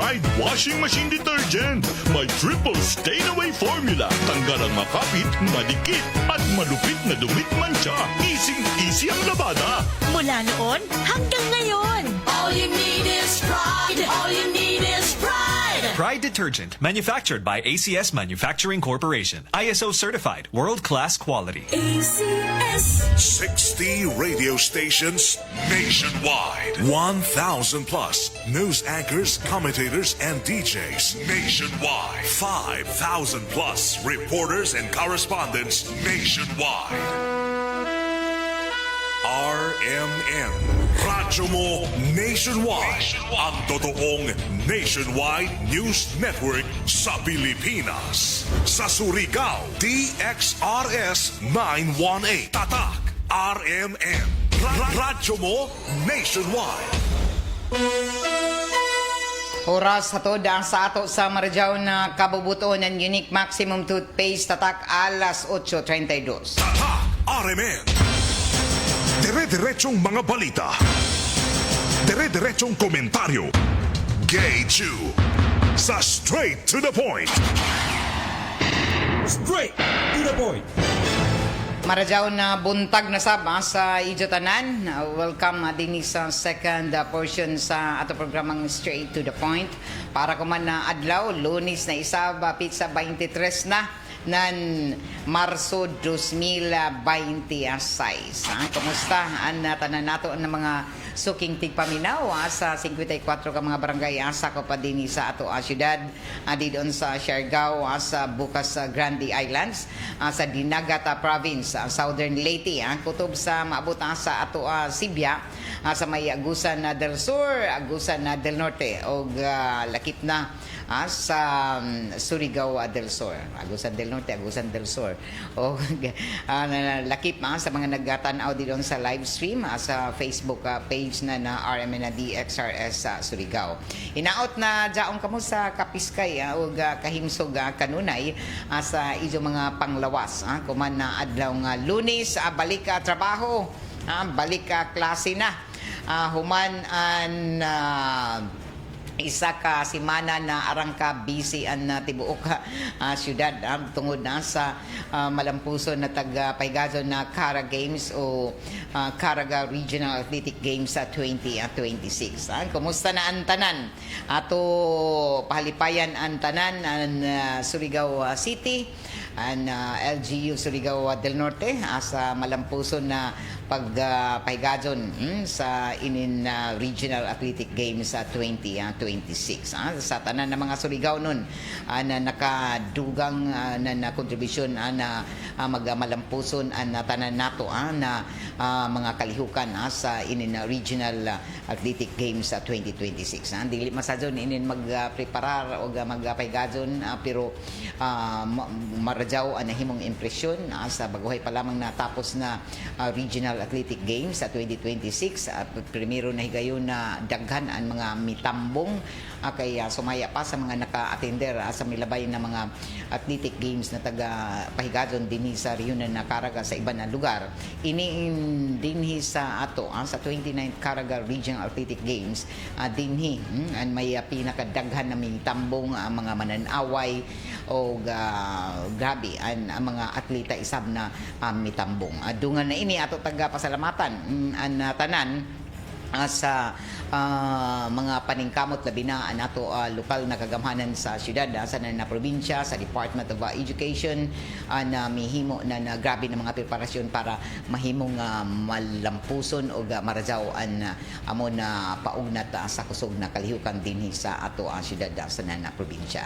Tide Washing Machine Detergent. May triple stain-away formula. Tanggal ang makapit, madikit, at malupit na dumit mancha. Easy ang labada. Mula noon hanggang ngayon. All you need is pride. All you need is pride. Pride Detergent, manufactured by ACS Manufacturing Corporation. ISO certified, world-class quality. ACS. 60 radio stations nationwide. 1,000 plus news anchors, commentators, and DJs nationwide. 5,000 plus reporters and correspondents nationwide. RMN. Radyo mo nationwide. Ang totoong nationwide news network sa Pilipinas. Sa Surigao, DXRS 918. Tatak, RMN. Radyo mo nationwide. Oras hatod ang sa ato sa Maradyaw na kabubuton ng Unique Maximum Toothpaste tatak alas 8:32. Tatak, RMN. Dire-diretsong mga balita. Dire-diretsong komentaryo. Gay Jew. Sa straight to the point. Straight to the point. Maradyaw na buntag na saba sa Ijotanan. Welcome din sa second portion sa ato programang Straight to the Point. Para kuman na adlaw, Lunes na isab, pizza 23 na nan Marso 2026. Kumusta ang tanan nato ng mga suking tigpaminaw sa 54 ka mga barangay asa ko pa din sa ato syudad di doon sa Siargao sa bukas sa Grande Islands sa Dinagat Province Southern Leyte kutob sa maabot sa ato Sibya sa may Agusan del Sur, Agusan del Norte og lakip na sa Surigao del Sur, Agusan del Norte, Agusan del Sur. O lakip sa mga nagtanaw dito sa live stream sa Facebook page na RMN na DXRS sa Surigao. Inaot na jaong kamo sa Kapiskay o kahimsog kanunay sa ijo mga panglawas. Kuman na adlaw nga Lunes, balik trabaho, balik klase na. Human an isa ka simana na arang ka busy ang tibuok syudad tungod na sa malampuson na taga-paigazon na Cara Games o Caraga Regional Athletic Games sa 2026. Kumusta na ang tanan? Ato pahalipayan ang tanan ang Surigao City, ang LGU Surigao del Norte sa malampuson na pagpahigadon sa inin Regional Athletic Games sa 2026. Sa tanan ng mga Surigao nun na nakadugang na kontribusyon na magmalampuson ang tanan nato na mga kalihukan sa inin Regional Athletic Games sa 2026. Dili masadyon inin magpreparar o magpahigadon pero maradyaw ang nahimong impresyon sa baguhay pa lamang natapos na Regional Athletic Games sa 2026 at primero na higayon na daghan ang mga mitambong kaya sumaya pa sa mga naka-attender sa milabay na mga athletic games na taga-pahigadon dinhi sa Riunan na Caraga sa iba na lugar. Dinhi sa ato sa 29th Caraga Regional Athletic Games dinhi ang may pinakadaghan na mitambong mga mananaway o grabe ang mga atleta isab na mitambong. Dungan na ini ato taga-pasalamatan ang tanan sa mga paningkamot labi na nato lokal na kagamhanan sa syudad sa na probinsya sa Department of Education na mihimo na grabe na mga preparasyon para mahimong malampuson o maradyaw an amo na paugnat sa kusog na kalihukan dinhi sa ato syudad sa na probinsya.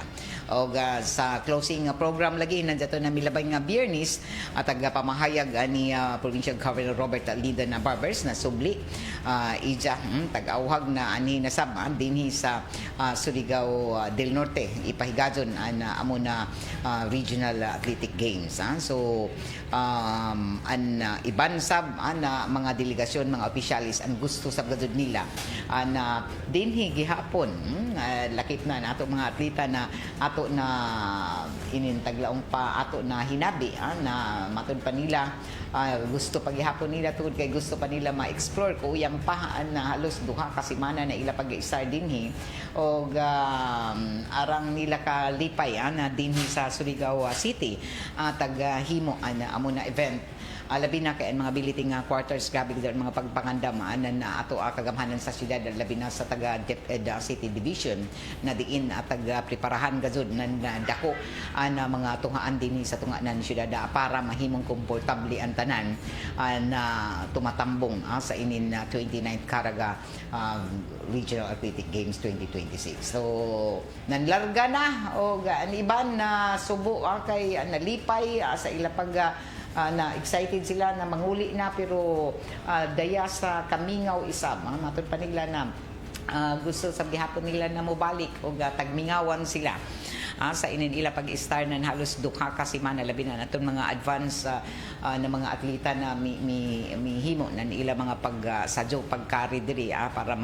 O sa closing program lagi nandiyato na milabay nga Biyernes at pamahayag ni Provincial Governor Robert Linda na Barbers na subli ija tag-auhag na ani nasab dinhi sa Surigao del Norte ipahigadon an amo na Regional Athletic Games. So an iban sab na mga delegasyon, mga opisyalis ang gusto sa gadud nila na dinhi gihapon lakip na nato mga atleta na ato na inintaglaong pa ato na hinabi na matud pa nila gusto pa gihapon nila tungod kay gusto pa nila ma-explore ko uyang pa na halos duha ka semana na ila pag-start dinhi og arang nila ka lipay na dinhi sa Surigao City taghimo amo na event. Labi na kay ang mga biliting quarters, grabe gid mga pagpangandam na ato kagamhanan sa syudad, labi na sa taga DepEd City Division na diin taga preparahan gazud na dako na mga tungaan dinhi sa tunganan syudad para mahimong komportable ang tanan na tumatambong sa inin 29th Caraga Regional Athletic Games 2026. So nanlarga na og ang iban na subo kay nalipay sa ila pag na excited sila na manguli na pero daya sa kamingaw isa matod pa nila na gusto sa gihapon nila na mobalik o tagmingawan sila sa inin ila pag-start na halos duha ka semana labi na naton mga advance na mga atleta na mihimo na ila mga pagsadyo pagkari diri para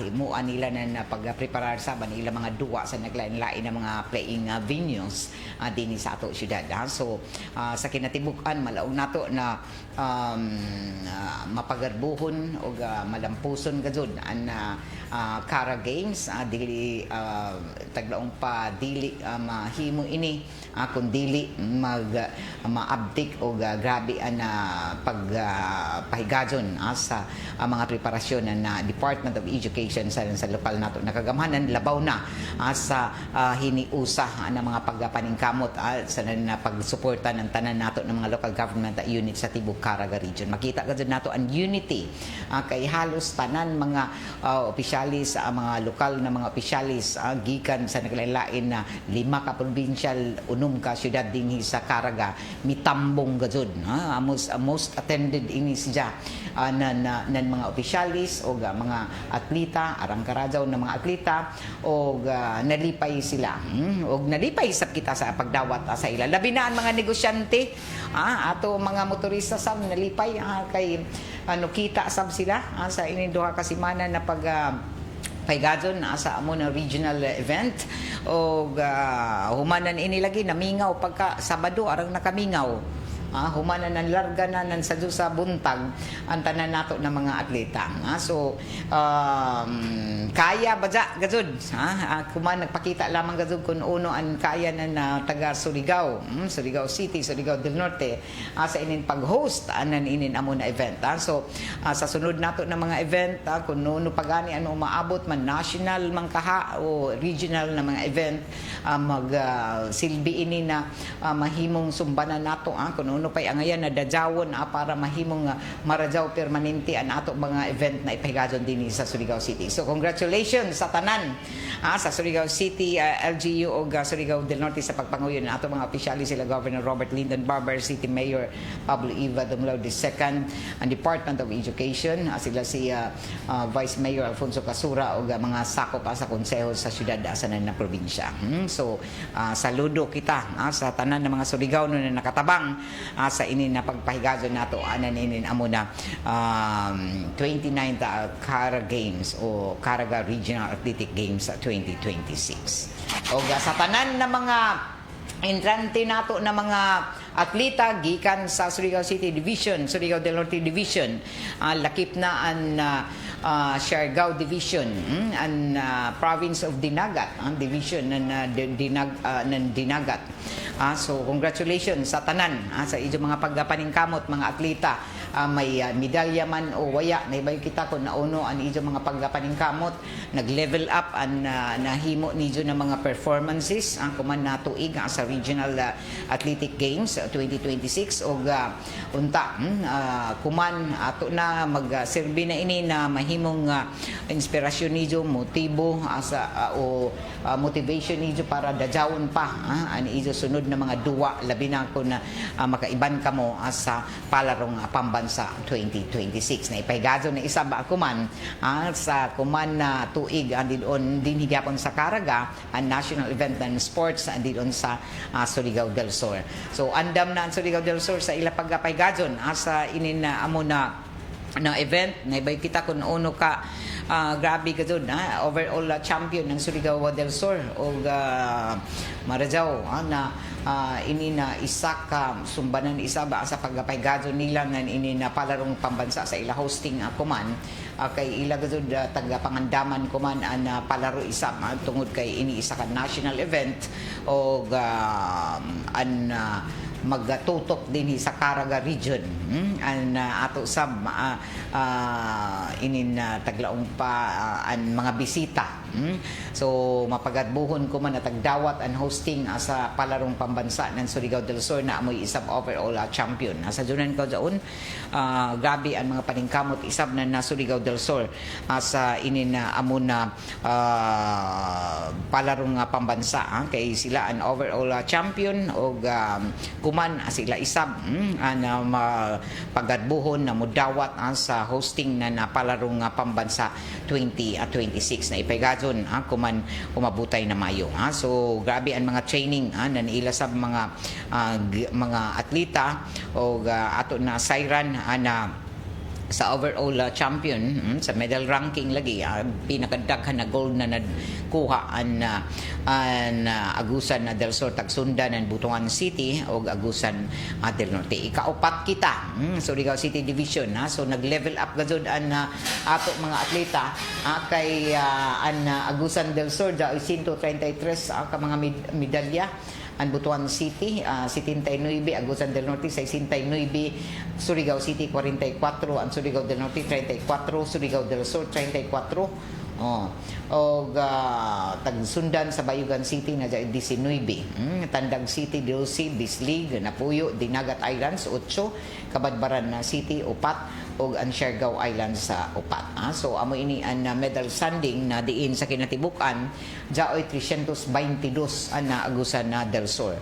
himuan nila na pagpreparar sa ila mga duwa sa naglain-lain na mga playing venues dinhi sa ato syudad. So sa kinatibukan malaog nato na mapagarbuhon o malampuson gazud ang Cara Games dili taglaong pa dili mahimo ini kun dili maabdik o grabe na pagpahigadon sa mga preparasyon na Department of Education sa lokal nato nakagamhanan labaw na sa hiniusa na mga pagpaningkamot sa pagsuporta ng tanan nato ng mga local government unit sa Tibok Caraga region. Makita gud nato ang unity kay halos tanan mga opisyalis mga lokal na mga opisyalis gikan sa naglain-lain na 5 ka provincial unom ka syudad dinhi sa Caraga mitambong gazud most attended ini siya nan mga opisyalis o mga atleta arang karajaw na mga atleta o nalipay sila og nalipay sab kita sa pagdawat sa ila labi na ang mga negosyante ato mga motorista sab nalipay kay kita sab sila sa ini duha ka semana na paghigadon sa amo na regional event o humanan ini lagi namingaw pagka Sabado arang nakamingaw humanan ng larga na ng sadyo sa buntag ang tanan nato ng mga atleta so kaya badya gazud kuman nagpakita lamang gazud kun uno ang kaya na taga Surigao Surigao City, Surigao del Norte sa inin pag-host anan inin amo na event so sa sunod nato ng mga event kun uno pagani ano maabot man national man kaha o regional na mga event mag silbi ini na mahimong sumbanan nato kun uno pay angayan na dajawon para mahimong marajaw permanente ang ato mga event na ipahigadon din sa Surigao City. So congratulations sa tanan sa Surigao City, LGU o Surigao del Norte sa pagpanguyon ng ato mga opisyalis sila Governor Robert Lyndon Barber, City Mayor Pablo Eva Dumlao II, ang Department of Education, sila si Vice Mayor Alfonso Casura o mga sakop sa konseho sa syudad sa na probinsya. So saludo kita sa tanan ng mga Surigao na nakatabang sa ini na pagpahigadon nato anan inin amo na 29th Cara Games o Caraga Regional Athletic Games 2026. O sa tanan na mga entrante nato na mga atleta gikan sa Surigao City Division, Surigao del Norte Division, lakip na ang Siargao Division, ang Province of Dinagat, ang division ng Dinagat. So congratulations sa tanan sa inyong mga pagpaningkamot mga atleta. May medalya man o waya naibay kita kung nauno ang inyong mga pagpaningkamot nag-level up ang nahimo niyo ng mga performances ang kuman na tuig sa Regional Athletic Games 2026 o unta kuman ato na magserbi na ini na mahimong inspirasyon niyo motibo o motivation niyo para dajawon pa ani ijo sunod na mga duwa labi na kung makaiban kamo sa palarong pambansa 2026 na ipahigadon na isa ba kuman sa kuman na tuig andon din higapon sa Caraga ang national event ng sports andon sa Surigao del Sur. So andam na ang Surigao del Sur sa ila pagpahigadon sa inin amo na event na ibay kita kung uno ka grabe ka dun, overall champion ng Surigao del Sur o Marazao na ini na isa ka sumbanan isa ba sa pagpapaygado nila nga ini na palarong pambansa sa ila hosting kuman kay ila gud tagapangandaman kuman an palaro isa tungod kay ini isa ka national event o magtutok din sa Caraga region an ato sab inin taglaong pa an mga bisita so mapagadbuhon ko man tagdawat an hosting sa palarong pambansa ng Surigao del Sur na amoy isab overall champion sa junan ko daon grabe ang mga paningkamot isab na Surigao del Sur sa inin amo na palarong pambansa kay sila an overall champion o kuman sila isab na pagadbuhon na mudawat sa hosting na palarong pambansa 2026 na ipaygadon kuman umabutay na Mayo so grabe ang mga training na niila sa mga atleta o ato na sayran na sa overall champion sa medal ranking lagi pinakadaghan na gold na nakuha an Agusan del Sur Tagsundan and Butuan City o Agusan del Norte ikaupat kita Surigao City Division so nag-level up gazud an ato mga atleta kay an Agusan del Sur 133 ka mga medalya ang Butuan City, 79, Agusan del Norte, 69, Surigao City, 44, ang Surigao del Norte, 34, Surigao del Sur, 34, tagsundan sa Bayugan City na 19, Tandag City, 12, Bislig, Napuyo, Dinagat Islands, 8, Kabadbaran City, 4, o ang Siargao Islands sa 4. So amo ini ang medal standing na diin sa kinatibukan jaoy 322 ang Agusan del Sur.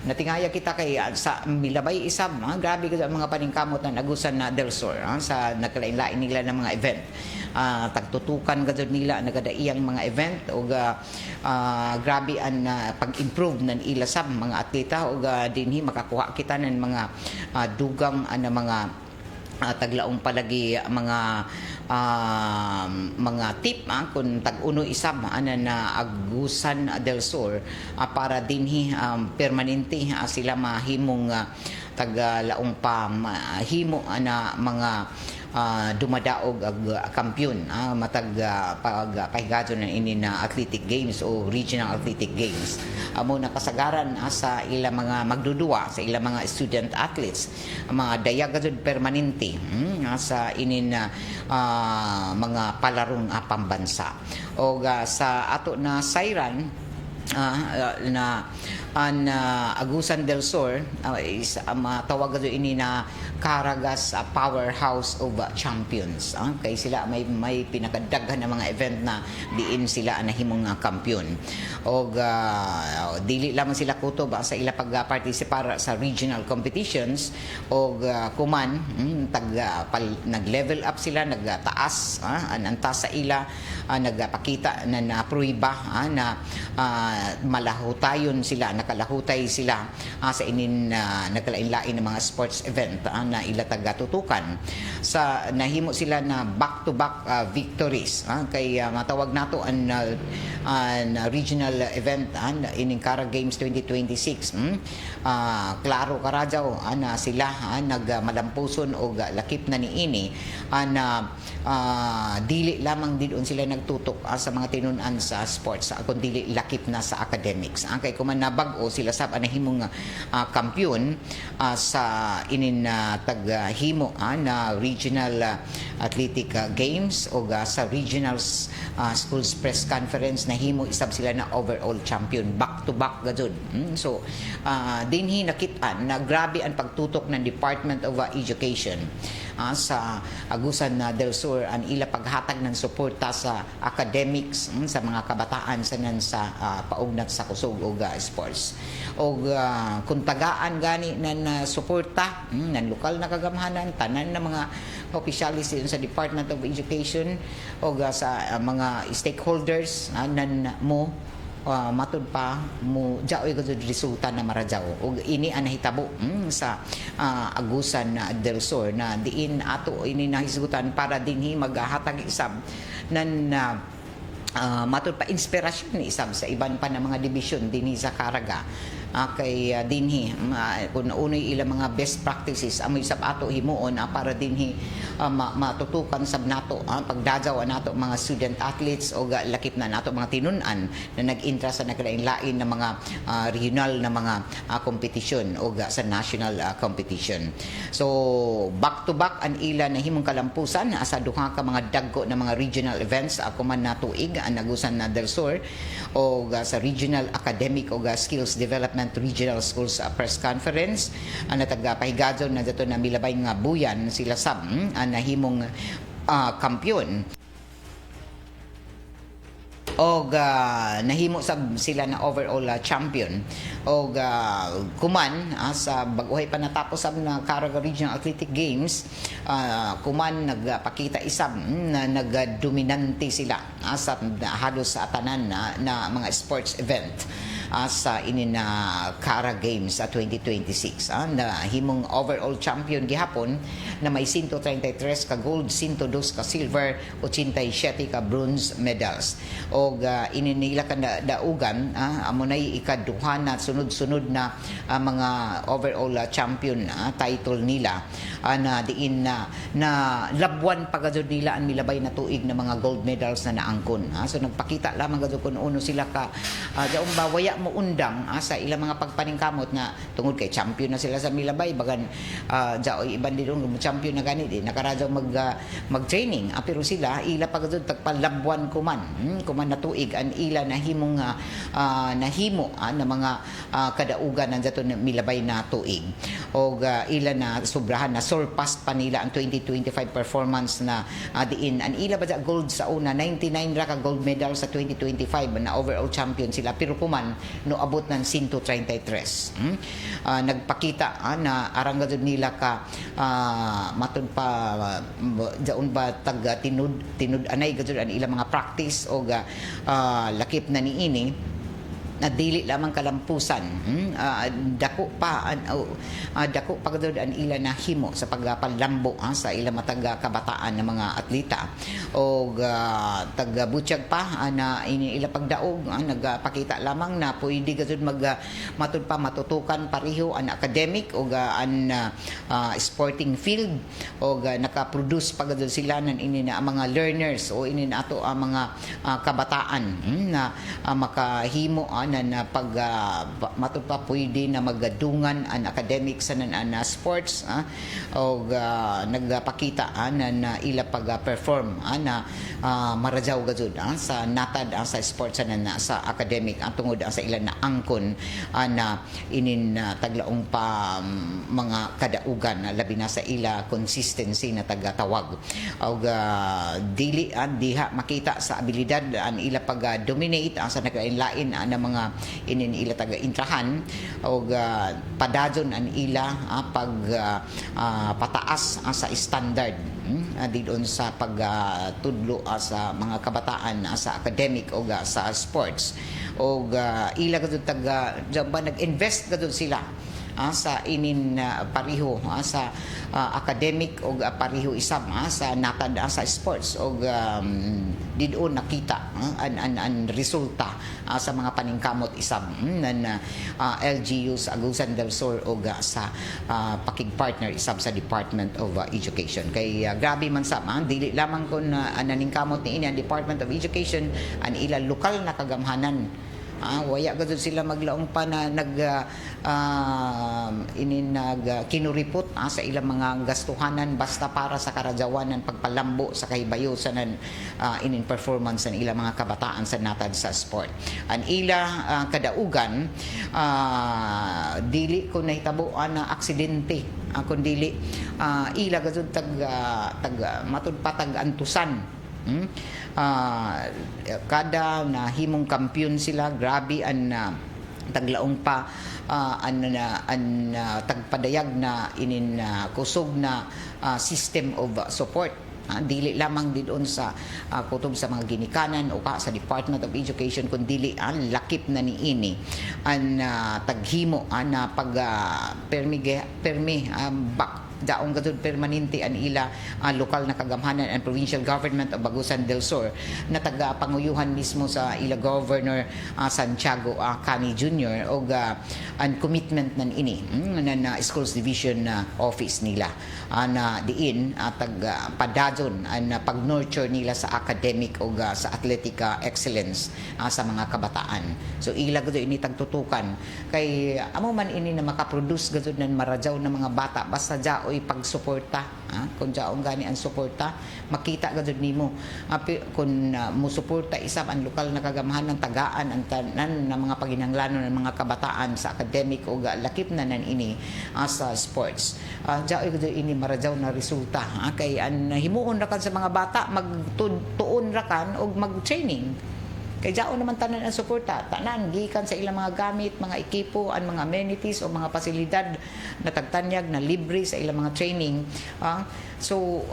Natingaya kita kay sa milabay isab grabe gud ang mga paningkamot ng Agusan del Sur sa nakalain-lain nila ng mga event. Tagtutukan gud nila nagadaiyang mga event o grabe ang pag-improve ng ilasab mga atleta o dinhi makakuha kita ng mga dugang mga taglaong palagi mga tip kung tag-uno isab na Agusan del Sur para dinhi permanente sila mahimong taglaong pa mahimo na mga dumadaog ag kampiyon matag pagpahigado na ini na athletic games o regional athletic games amo nakasagaran sa ila mga magdudua sa ila mga student athletes mga dayagad permanente sa ini na mga palarong pambansa o sa ato na sayran na Agusan del Sur is matawag ini na Caragas Powerhouse of Champions kay sila may pinakadaghan na mga event na diin sila nahimong kampiyon og dili lamang sila kutob sa ila pagpartisipar sa regional competitions og kuman nag-level up sila nagtaas ananta sa ila nagpakita na pruiba na malahutayon sila nakalahutay sila sa inin nagkalain-lain ng mga sports event na ila tagatutukan sa nahimo sila na back-to-back victories kay matawag nato ang regional event ining Cara Games 2026 klaro karajaw na sila nagmalampuson og lakip na niini na dili lamang didon sila nagtutok sa mga tinunan sa sports kundi lakip na sa academics kay kuman nabag-o sila sab anahimong kampiyon sa inin taghimo na regional athletic games o sa regional schools press conference nahimo isab sila na overall champion back to back gajud so dinhi nakit-an na grabe ang pagtutok ng Department of Education sa Agusan del Sur ang ila paghatag ng suporta sa academics sa mga kabataan sa paugnat sa kusog o sports o kung tagaan gani ng suporta ng lokal na kagamhanan tanan na mga opisyalis sa Department of Education o sa mga stakeholders nan mo matud pa mo jaoy gud resulta na marajaw ug ini ang nahitabo sa Agusan del Sur na diin ato ini nahisgutan para dinhi maghatag isab nan matud pa inspirasyon ni isab sa iban pa na mga division dinhi sa Caraga. Kay dinhi kung unoy ilang mga best practices amoy sab ato himuon para dinhi matutukan sab nato pagdadaw nato mga student athletes o lakip na nato mga tinun-an na nag-intra sa naglain-lain na mga regional na mga kompetisyon o sa national competition. So back to back an ila na himong kalampusan sa duha ka mga dagko na mga regional events ako man na tuig ang Agusan na del Sur o sa regional academic o skills development regional schools press conference ang natagpahigadon na dato na milabay nga buyan sila sab na himong kampiyon og nahimo sab sila na overall champion og kuman sa baguhay pa natapos sab na Caraga Regional Athletic Games kuman nagpakita isab na nagdominante sila sa halos sa tanan na mga sports event sa inin na Cara Games 2026 na himong overall champion gihapon na may 133 ka gold, 102 ka silver, 87 ka bronze medals. Og ininila ka daugan amo nay ikaduha na sunod-sunod na mga overall champion title nila na diin na labwan pagad nila ang milabay na tuig na mga gold medals na naangkon. So nagpakita lamang gud kun uno sila ka daong bawaya mo undang sa ilang mga pagpaningkamot na tungod kay champion na sila sa milabay bagan jaoy iban din champion na gani di nakaradyo mag-training pero sila ila pagad tagpalabwan kuman na tuig an ila nahimong nahimo na mga kadaugan ng dato milabay na tuig og ila na sobrahan na surpass pa nila ang 2025 performance na diin an ila ba gold sa una 99 ra ka gold medal sa 2025 na overall champion sila pero kuman no abot ng 133 nagpakita na aranggadod nila ka matud pa daon ba tag tinud anay gadud an ilang mga practice o lakip na niini na dili lamang kalampusan dako pa gadud an ila na himo sa pagpalambo sa ilang matag kabataan ng mga atleta o taga-butyag pa na ila pagdaog nagpakita lamang na pwede gadud matud pa matutukan pareho an academic o an sporting field o naka-produce pa gadud sila nan ini na mga learners o ini na ato ang mga kabataan na makahimo na pag matud pa pwede na magadungan an academics sa na sports o nagpakita na ila pag-perform na marajaw gajud sa natad sa sports sa academic tungod sa ilan na angkon na inin taglaong pa mga kadaugan labi na sa ila consistency na tagatawag og dili diha makita sa abilidad an ila pag-dominate sa naglain-lain na mga inin ila taga-intrahan o padadyon an ila pag pataas sa standard didon sa pagtudlo sa mga kabataan sa academic o sa sports o ila gadud taga nag-invest gadud sila sa inin pariho sa academic o pariho isab sa natad sa sports o didon nakita an resulta sa mga paningkamot isab na LGU sa Agusan del Sur o sa pakigpartner isab sa Department of Education kay grabe man sab dili lamang kun naningkamot ni ang Department of Education an ila lokal na kagamhanan waya gadud sila maglaong pa na kinuripot sa ilang mga gastuhanan basta para sa karadyawanan pagpalambo sa kahibayosan inin performance ng ilang mga kabataan sa natad sa sport an ila kadaugan dili ko nahitabo na aksidente kundi ila gadud tag matud pa tag antusan kada na himong kampiyon sila grabe an taglaong pa tagpadayag na inin kusog na system of support dili lamang didon sa kutob sa mga ginikanan o sa Department of Education kundi lakip na niini an taghimo na pag permi daong gazud permanente an ila lokal na kagamhanan and provincial government of Bagusan del Sur na taga-panguyuhan mismo sa ila Governor Santiago Cani Jr. o ang commitment nan ini na schools division office nila na diin padadon ang pag-nurture nila sa academic o sa athletic excellence sa mga kabataan. So ila gud ini tagtutukan kay amo man ini na makaproduce gud nan marajaw na mga bata basta jaoy pagsuporta kung jaong gani ang suporta makita gud nimo kung musuporta isab ang lokal na kagamhanan tagaan ang tanan na mga paginanglanon ng mga kabataan sa academic o lakip na nan ini sa sports. Jaoy gud ini marajaw na resulta kay an himuon ra kan sa mga bata magtuon ra kan og mag-training. Kay jaon naman tanan ang suporta, tanan gikan sa ilang mga gamit, mga ekipo, ang mga amenities o mga pasilidad na tagtanyag na libre sa ilang mga training. So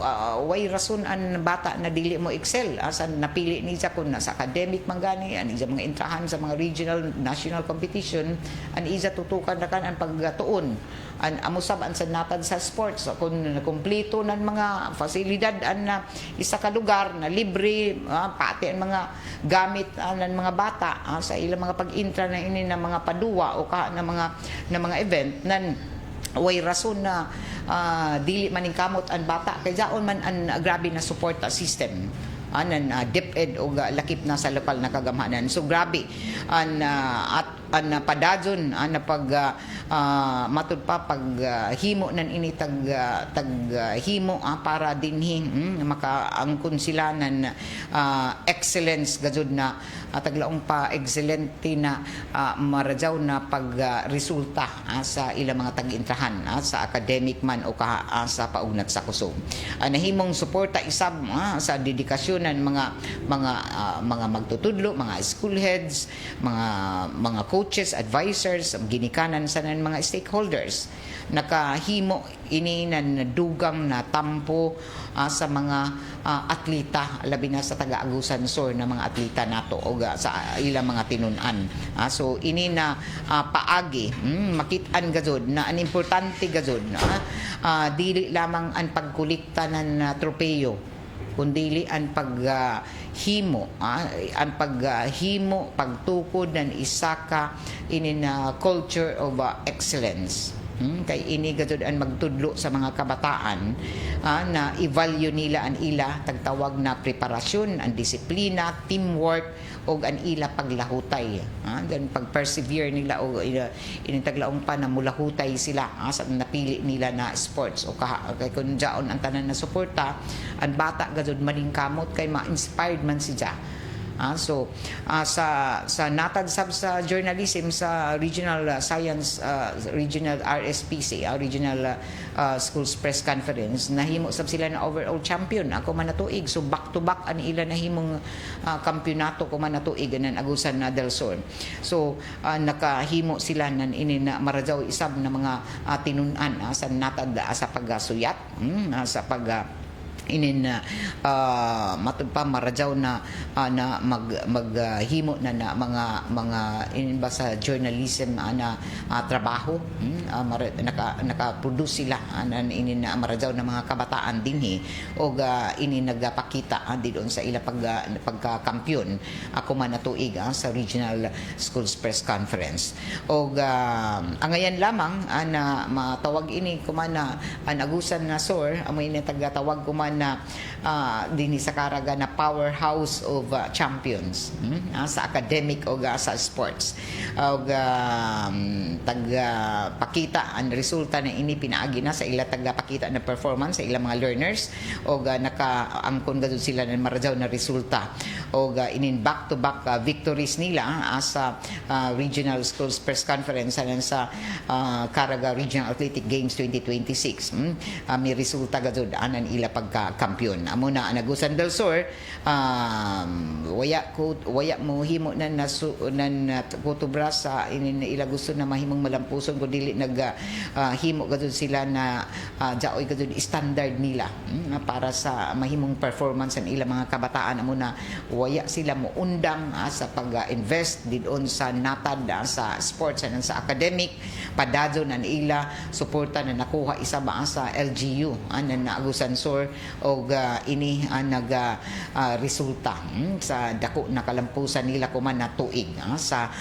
way rason ang bata na dili mo excel sa napili niya kun sa academic man gani ang iya mga intrahan sa mga regional national competition ang iya tutukan ra kan ang pagtuon an amusab ang sanatad sa sports kung kompleto nan mga fasilidad an isa ka lugar na libre pati ang mga gamit ng mga bata sa ilang mga pag-intra na ini na mga paduwa o na mga event nan way rason na dili maning kamot ang bata kay jaon man ang grabe na support system anan DepEd o lakip na sa lokal na kagamhanan. So grabe an padadyon na pag matud pa pag himo nan ini tag himo para dinhi makaangkon sila nan excellence gajud na taglaong pa excelente na marajaw na pag resulta sa ilang mga tag-intrahan sa academic man o sa paugnat sa kusog. Nahimong suporta isab sa dedikasyon ng mga magtutudlo, mga school heads, mga coaches, advisors, ginikanan sa ng mga stakeholders. Nakahimo ini na dugang na tampo sa mga atleta, labi na sa taga-Agusan Sur na mga atleta nato o sa ilang mga tinunan. So ini na paagi makitaan gazod na an importante gazod dili lamang ang pagkulikta ng tropeyo kundi ang paghimo pagtukod ng isa ka ini na culture of excellence. Kay ini gazud ang magtudlo sa mga kabataan na i-value nila ang ila tagtawag na preparasyon, ang disiplina, teamwork o ang ila paglahutay. Then pag-persevere nila o initaglaong pa na mulahutay sila sa napili nila na sports o kay kung jaon ang tanan na suporta ang bata gazud maningkamot kay ma-inspired man siya. So sa natad sab sa journalism sa regional science regional RSPC regional schools press conference nahimo sab sila na overall champion ako man natuig so back to back an ila nahimong kampyonato ko man natuig nan Agusan del Sur. So nakahimo sila nan ini na marajaw isab na mga tinunan sa natad sa pagasuyat sa pag inin matud pa marajaw na maghimo na mga inin ba sa journalism na trabaho naka-produce sila inin na marajaw na mga kabataan dinhi o inin nagapakita didon sa ila pagkakampiyon ako man natuig sa regional schools press conference o angayan lamang na matawag ini kumana an Agusan na Sur amoy ni tagatawag kuman na dinhi sa Caraga na powerhouse of champions sa academic o sa sports og pakita ang resulta na ini pinaagi na sa ila tagapakita na performance sa ilang mga learners og nakaangkon gud sila ng marajaw na resulta og inin back to back victories nila sa regional schools press conference sa Caraga Regional Athletic Games 2026 may resulta gud anan ila kampyon. Amo na Agusan del Sur, waya mo himo nan kutubra sa ila gusto na mahimong malampuson kun dili himo gadud sila na jaoy gadud standard nila para sa mahimong performance ang ilang mga kabataan. Amo na waya sila mo undang sa pag-invest didon sa natad sa sports and sa academic padadyo na ila suporta na nakuha isa ba sa LGU na Agusan Sur o ini nag resulta sa dako na kalampusan nila kuman na tuig sa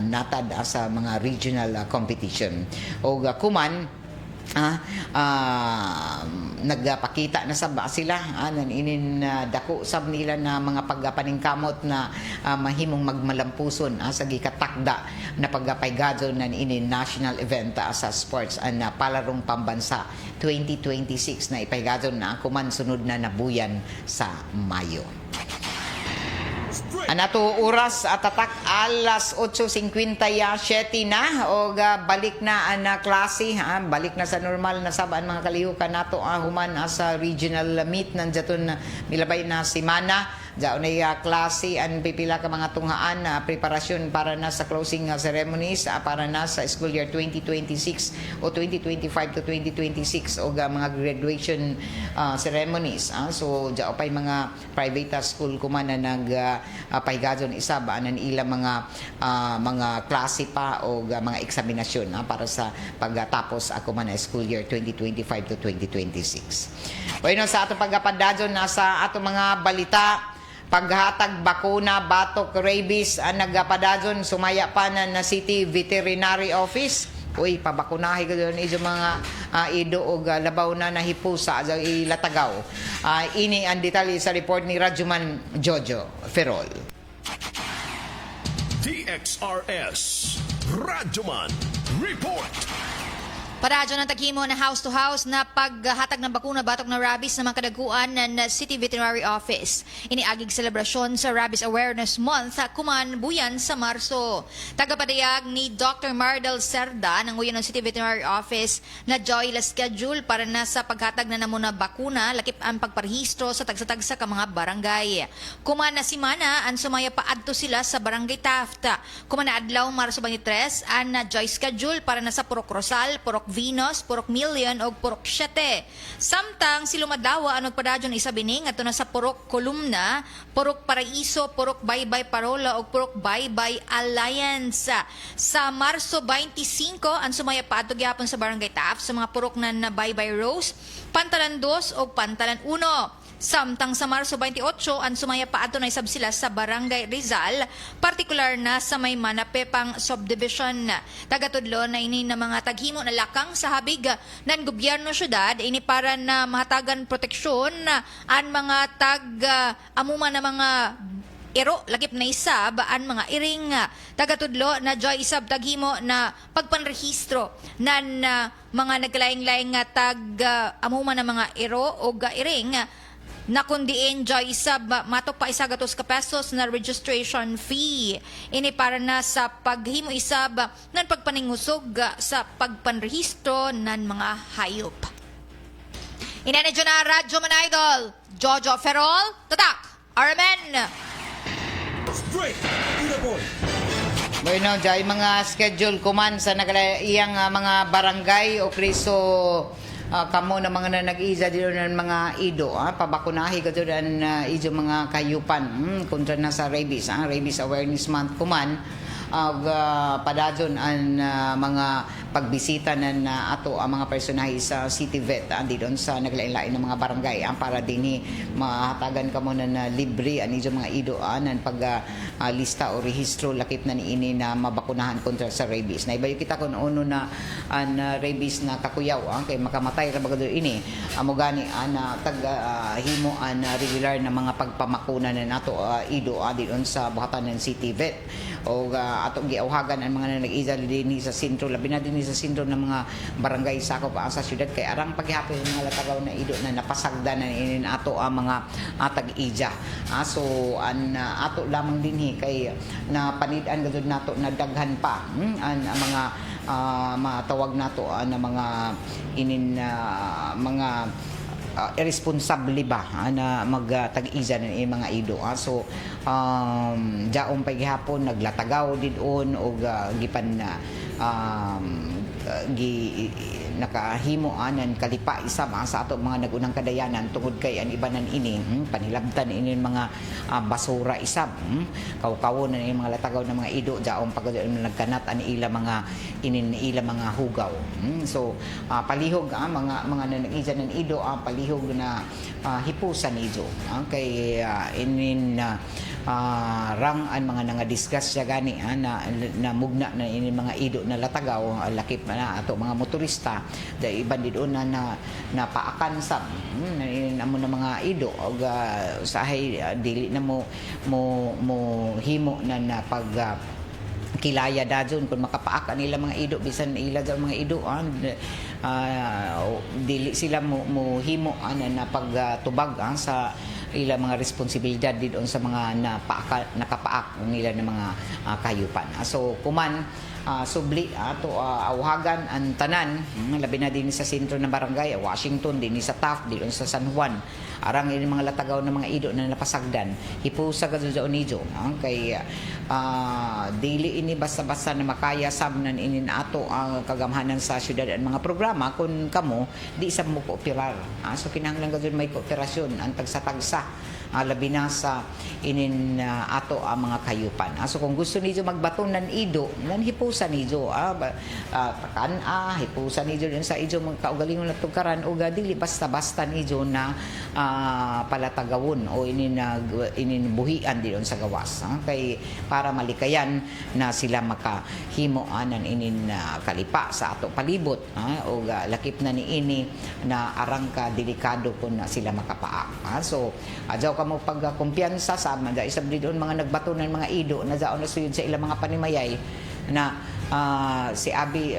natad sa mga regional competition o kuman nagpakita na sab sila inin dako sab nila na mga pagpaningkamot na mahimong magmalampuson sa gikatakda na pagpaygadyo na inin national event sa sports na palarong pambansa 2026 na ipaygadyo na kuman sunod na nabuyan sa Mayo. Anato oras tatak alas 8:57 na o balik na ang klase balik na sa normal na sabaan mga kalihukan nato human sa regional meet nandiyaton milabay na semana daon ay klase ang pipila ka mga tunghaan preparasyon para na sa closing ceremonies para na sa school year 2026 o 2025 to 2026 o mga graduation ceremonies so dao pay mga private school kuman na nag paygadon isa ba nan ila mga klase pa o mga eksaminasyon para sa pagtapos ako man school year 2025 to 2026. Bueno sa ato pagpadadyon nasa ato mga balita paghatag bakuna batok rabies ang nagapadadyon sumaya pa na City Veterinary Office. Uy, pabakunahi ko doon iso mga ido o labaw na nahipusa sa ilatagaw. Ini ang detalye sa report ni Rajuman Jojo Ferrol. TXRS Radyoman Report. Paradyo ng taghimo na house-to-house na paghatag ng bakuna batok na rabies na mga kadaguan ng City Veterinary Office. Iniagig selebrasyon sa Rabies Awareness Month kuman buyan sa Marso. Tagapadayag ni Dr. Mardel Cerda ng uyan ng City Veterinary Office na joyless schedule para na sa paghatag na namuna bakuna lakip ang pagparehistro sa tagsa-tagsa ka mga barangay. Kuman na simana ang sumaya paadto sila sa Barangay Taft. Kuman na adlaw Marso 23 ang joy schedule para na sa Purok Rosal, Purok Venus, Purok Million o Purok 7. Samtang si Lumadawa ang nagpadadyon isa bining ato na sa Purok Columna, Purok Paraiso, Purok Baybay Parola o Purok Baybay Alliance. Sa Marso 25 ang sumaya paadto gyapon sa Barangay Taft sa mga purok na Baybay Rose, Pantalan 2 o Pantalan 1. Samtang sa Marso 28, ang sumaya paadto na isab sila sa Barangay Rizal, partikular na sa may Manapepang Subdivision. Tagatudlo na ini na mga taghimo na lakang sa habig ng gobyerno syudad, ini para na mahatagan proteksyon ang mga amuma na mga iro lakip na isab ang mga iring tagatudlo na joy isab taghimo na pagpanrehistro nan mga naglaing-laing amuma na mga iro o iring na kundi enjoy isab matok pa isa gatos ka pesos na registration fee. Ini para na sa paghimo isab nan pagpaningusog sa pagpanrehistro nan mga hayop. Inanadyo na Radyo Man Idol, Jojo Ferrol, tatak, Armen. Straight to the point. Bueno, jay mga schedule kuman sa iyang mga barangay o kriso kamo na mga nag-iza dito ng mga ido pabakunahi ka doon ido mga kayupan kontra na sa rabies Rabies Awareness Month kuman padadyon ang mga pagbisita ng ato ang mga personahe sa City Vet dito sa naglain-lain ng mga barangay para dinhi mahatagan ka mo na libre ani mga ido ng paglista o rehistro lakip na niini na mabakunahan kontra sa rabies. Naibayo kita kun uno na ang rabies na kakuyaw kay makamatay ra bagado ini amo gani na himo an regular na mga pagpamakuna na nato ido dito sa buhatan ng City Vet o atong giawhagan ang mga nag-iza dinhi sa sentro labi na dinhi sa sentro ng mga barangay sakop sa syudad kay arang paghapon ng mga latagaw na ido na napasagda na inin ato ang mga tag-ija so an ato lamang dinhi kay na panid-an gadud nato na daghan pa ang mga matawag nato na mga inin mga irresponsable ba na magtag-iza ng mga ido. So jaon pa gihapon naglatagaw didon og gipan na nakahimo anan kalipa isa sa ato mga nagunang kadayanan tungod kay an ibanan ini panilabtan ini mga basura isab kaw-kawo na ini mga latagaw ng mga ido jaon pag nagkanat an ila mga ila mga hugaw. So palihog mga nanag-iza ng ido palihog na hipusan ido kay inin rang an mga nangadiscuss siya gani na mugna na ini mga ido na latagaw lakip na ato mga motorista da iban didon na napaakan sab amo na mga ido og usahay dili na mo himo na pag kilaya dajon kung makapaak nila mga ido bisan ila daw mga ido dili sila mo himo na pagtubag sa ila mga responsibilidad didon sa mga nakapaak nila ng mga kahayupan. So kuman subli ato awhagan ang tanan labi na din sa sentro ng barangay Washington din sa Taft din sa San Juan arang ini mga latagaw ng mga ido na napasagdan hipusa kadto sa Onijo kay dili ini basta-basta na makaya sabnan inin ato ang kagamhanan sa syudad ang mga programa kun kamo di sa mo kooperar. So kinahanglan kadto may kooperasyon ang tagsa-tagsa labi na sa inin ato ang mga kayupan. So kung gusto niyo magbaton ng ido nan hipusan niyo takan hipusan niyo din sa ido mga kaugalingon na tugkaran o dili basta-basta niyo na palatagawon o inin buhian din sa gawas kay para malikayan na sila makahimo anan inin kalipa sa ato palibot o lakip na ni ini na arang ka delikado kun sila makapaak. So adyaw mo pagkumpiyansa sa mga isab didon mga nagbato ng mga ido na daon na suyod sa ilang mga panimayay na si Abi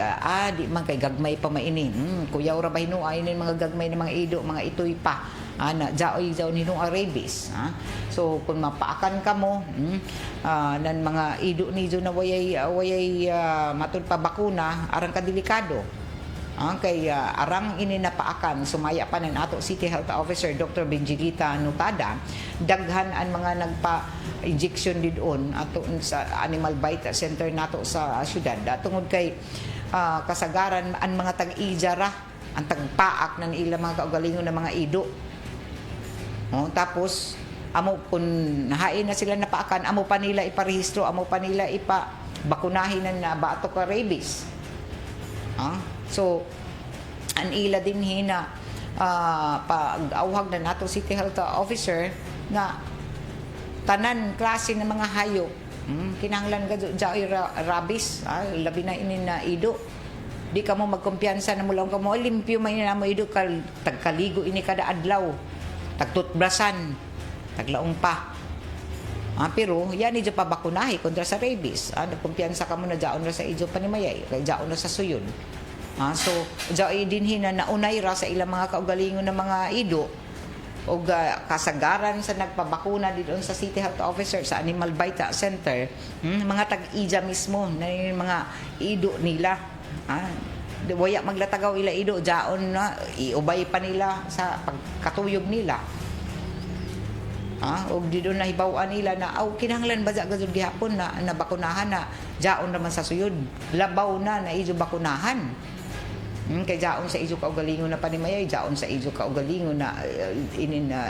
di man kay gagmay pa maini kuya ora ba hinuay nin mga gagmay ng mga ido mga itoy pa na jaoy ninong rabies so kung mapaakan ka mo nan mga ido nido na wayay matud pa bakuna arang ka delikado. Kay arang ininapaakan sumaya pa ng ato City Health Officer Dr. Benjigita Nutada daghan ang mga nagpa-injection didon ato sa Animal Bite Center nato sa syudad tungod kay kasagaran ang mga tag-ijara ang tagpaak ng ilang mga kaugalingon ng mga ido. Tapos amo kun hain na sila napaakan amo pa nila iparehistro amo pa nila ipabakunahin na bato ka rabies. So an ila din hina pag-awhag na nato City Health Officer na tanan klase ng mga hayop kinahanglan ka dyan rabies labi na inin na ido di ka mo magkumpiyansa na mula ka mo limpyo may na mo ido tagkaligo ini kada adlaw tagtutbrasan taglaong pa pero yan idyo pa bakunahi kontra sa rabies nagkumpiyansa ka mo na dyan na sa idyo panimayay kaya dyan na sa suyod. So dyan din hina naunay ra sa ilang mga kaugalingon ng mga ido o kasagaran sa nagpabakuna dito sa City Health Officer sa Animal Bite Center mga tag-ija mismo na yung mga ido nila waya maglatagaw ila ido dyan na iubay pa nila sa pagkatuyog nila o dito na hibawaan nila na kinahanglan ba dyan gazod gihapon na nabakunahan na dyan naman sa suyod labaw na ido bakunahan kay jaon sa ijo kaugalingon na panimayay jaon sa ijo kaugalingon na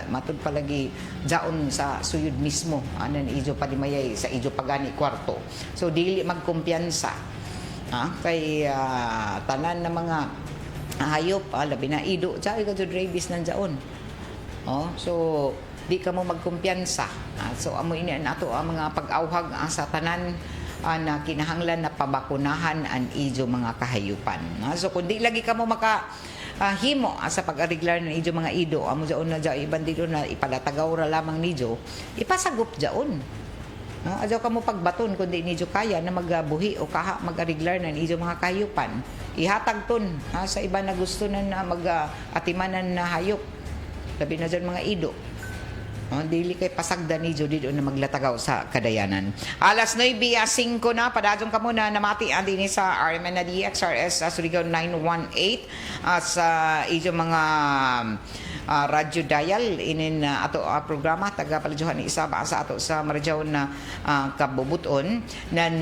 matud palagi jaon sa suyod mismo anan ijo panimayay sa ijo pagani kwarto so dili magkumpiyansa kay tanan na mga hayop labi na ido jay gud rabies nanjaon so di ka mo magkumpiyansa so amo ini nato ang mga pag-awhag sa tanan na kinahanglan na pabakunahan ang ijo mga kahayupan. So kung di lagi ka mo himo sa pag-ariglar ng ijo mga ido, amo jaon na jaon iban dito na ipalatagaw ra lamang nijo, ipasagop jaon. Adyaw ka mo pagbaton kung di nijo kaya na magbuhi o mag-ariglar ng ijo mga kahayupan. Ihatag ton sa iba na gusto na mag-atimanan na hayop. Labi na dyan mga ido. Dili kay pasagdan ni Judy doon na maglatagaw sa kadayanan. Alas 9:05 na, padadong ka muna namati ang din sa RMN na DXRS sa Surigao 918 sa ijo mga radyo dial inin ato programa taga paladyohan ni isa ba sa ato sa Marjaw na kabubuton nan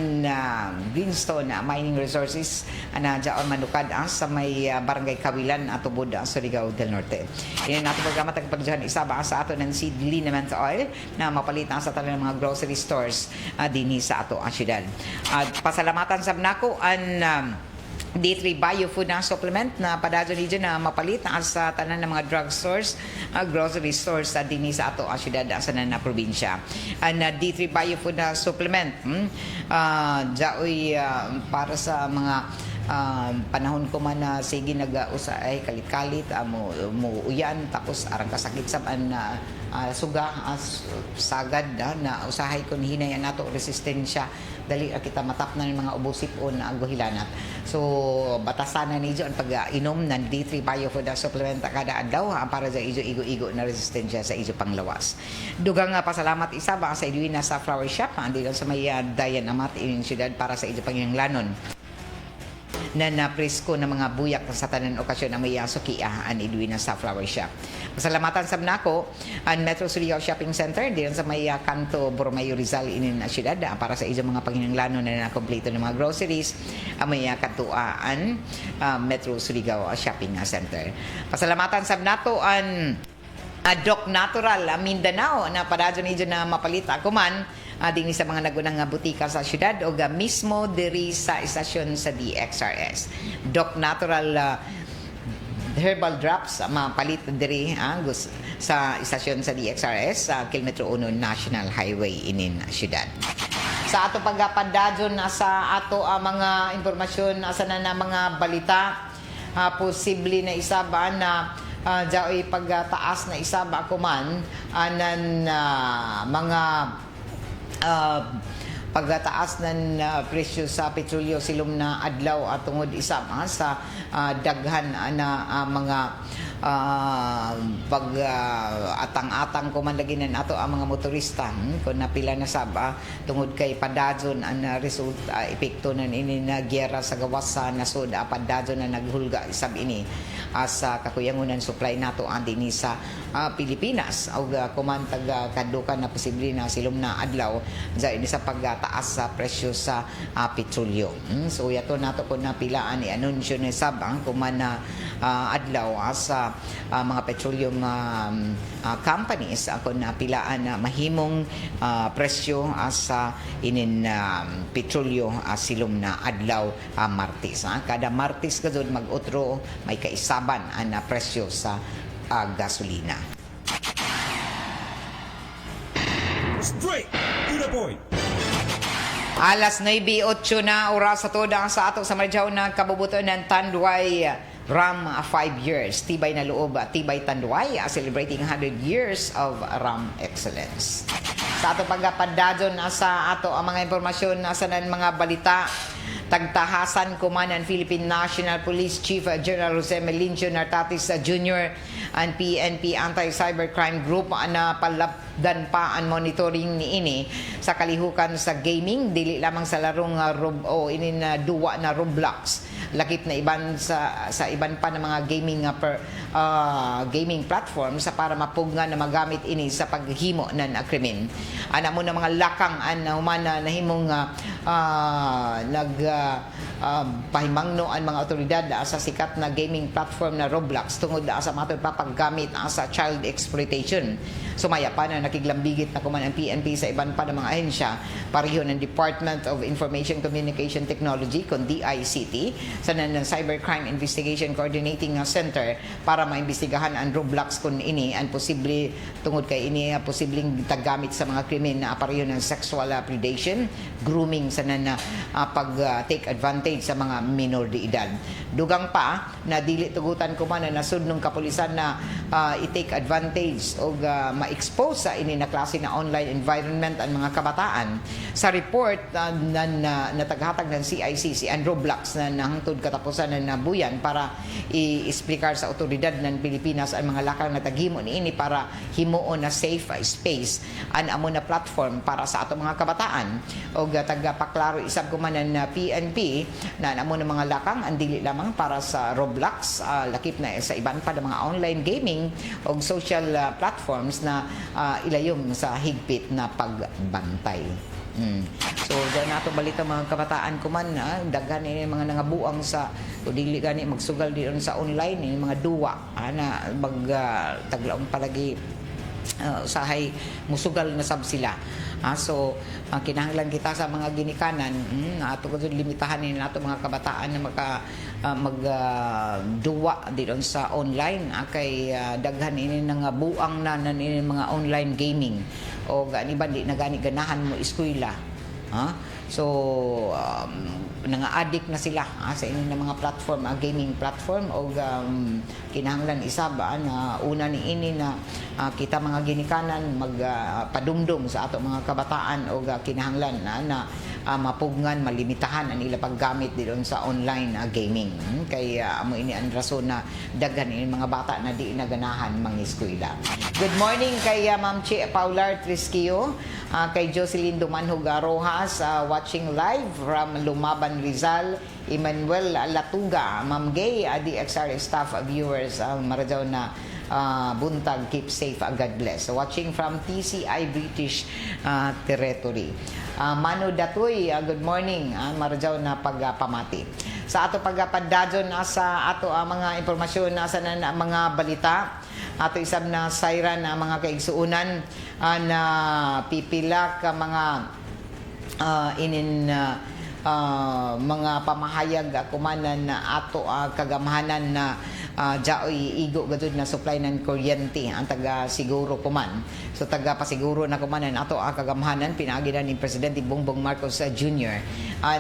Greenstone Mining Resources na diaon manukad sa may barangay Kawilan ato Buda Surigao del Norte. Inin ato programa taga paladyohan ni isa ba sa ato ng Seedly naman sa oil na mapalitan sa tanan mga grocery stores dinhi sa ato ang syudad. At pasalamatan sab nako ang D3 Biofood na supplement na padadyo ni na mapalit sa tanan ng mga drugstores, grocery stores sa dinhi sa ato ang syudad sa na probinsya. Ang D3 Biofood na supplement jaoy para sa mga panahon ko man na sige nag-usay kalit-kalit mo uyan tapos arang kasakit sa suga sagad na usahay kun hinay nato resistensya dali kita matap na ng mga ubosipon na aguhilanat. So batasan na niyo ang pag-inom ng D3 Biofood supplement kada adlaw para sa igo-igo na resistensya sa ijo panglawas. Dugang pasalamat isa ba sa Edwina sa flower shop andi sa may Dayan Amat in syudad para sa ijo panginlanon na napresko ng mga buyak sa tanan okasyon na may sukiah an Edwina sa flower shop. Pasalamatan sab nako ang Metro Surigao Shopping Center diyan sa may kanto Borromeo Rizal inin na syudad para sa isang mga panginahanglanon na nakompleto ng mga groceries may katuaan Metro Surigao Shopping Center. Pasalamatan sab nato ang Doc Natural Mindanao na padadyo ni na mapalita kuman dinhi sa mga nagunang butika sa syudad o mismo diri sa istasyon sa DXRS. Doc Natural herbal drops mapalit diri sa istasyon sa DXRS sa kilometro 1 National Highway inin syudad. Sa ato pagpadadyon sa ato mga impormasyon sa na mga balita posible na isa ba na jaoy pagtaas na isa ba kuman anan mga pagtaas ng presyo sa petrolyo silom na adlaw at tungod isa sa daghan na mga atang-atang kumandaginan ato ang mga motorista kung napila na sab tungod kay padadyon ang resulta epekto na ini na giyera sa gawas sa nasud padadyon na naghulga isab ini sa kakuyangunan supply nato andini sa Pilipinas o kuman taga kadukan na posible na silom na adlaw sa ini sa pagtaas sa presyo sa petrolyo. So yato nato kun napilaan i-anunsyo ni sab kuman na adlaw sa mga petroleum companies ako napilaan na mahimong presyo sa inin petrolyo silom na adlaw Martes. Kada Martes kadto mag-otro may kaisaban ang presyo sa gasolina. Straight to the point. Alas 9:08 na oras sa toda sa ato sa Marjaw na kabubuton ng Tanduay Ram 5 years. Tibay na loob, Tibay Tanduay celebrating 100 years of Ram excellence. Sa ato pagpadadyon sa ato ang mga impormasyon sa mga balita tagtahasan kuman ang Philippine National Police Chief General Jose Melincio Nartatis Jr. ang PNP Anti-Cybercrime Group na palabdan pa ang monitoring niini sa kalihukan sa gaming dili lamang sa larong duwa na Roblox lakip na iban sa iban pa ng mga gaming platforms para mapugna na magamit ini sa paghimo ng krimen. Ana mo na mga lakang humana nahimong pahimangno ang mga otoridad sa sikat na gaming platform na Roblox tungod sa matod papaggamit sa child exploitation. Sumaya pa na nakiglambigit na kuman ang PNP sa iban pa ng mga ahensya pareho ng Department of Information Communication Technology kung DICT sa ng Cybercrime Investigation Coordinating Center para maimbestigahan ang Roblox kung ini ang posible tungod kay ini posibleng tagamit sa mga krimen na pareho ng sexual predation, grooming sa na pag-take advantage sa mga minor de edad. Dugang pa na dili tugutan ko man na nasud ng kapulisan na i-take advantage o ma-expose sa ini na klase na online environment ang mga kabataan. Sa report na taghatag ng CICC ang Roblox na nahangtod katapusan na nabuyan para i-explicar sa otoridad ng Pilipinas ang mga lakang na taghimo niini para himuon na safe space ang amo na platform para sa ato mga kabataan o tagapaklaro isab ko man na DNP na namo ng mga lakang ang dili lamang para sa Roblox, lakip na sa iban pa ng mga online gaming o social platforms na ilayong sa higpit na pagbantay. So diyan nato balita mga kabataan ko man, daghan ini mga nangabuang sa o dili gani magsugal diyon sa online ini mga duwa na mag taglaong palagi usahay musugal na sab sila. So kinahanglan kita sa mga ginikanan ato ko limitahan ni nato mga kabataan na magduwa diyon sa online kay daghan ini nangabuang na ini mga online gaming o gani ba di na gani ganahan mo eskwela. So nanga-addict na sila sa ining mga platform, gaming platform o kinahanglan isab na una ni ini na kita mga ginikanan magpadumdum sa ato mga kabataan o kinahanglan na mapugngan, malimitahan ang ila paggamit dito sa online gaming. Kay amo ini ang rason na daghan ini mga bata na di naganahan mangiskwela. Good morning kay Ma'am Che Paular Trisquio, kay Jocelyn Dumanhog Rojas, watching live from Lumaban, Rizal, Emmanuel Latuga, Ma'am Gay, DXR staff viewers, maradyaw na buntag, keep safe, God bless. Watching from TCI British Territory. Manu Datoy, good morning, maradyaw na pagpamati. Sa ato pagpadadyon sa ato mga impormasyon sa mga balita, ato isab na sayran mga kaigsuunan na pipila ka mga mga pamahayag kumanan na ato kagamhanan na jaoy igo gadud na supply ng kuryente ang taga siguro kuman. So taga pasiguro na kumanan ato kagamhanan pinaagi na ni Presidente Bongbong Marcos Jr.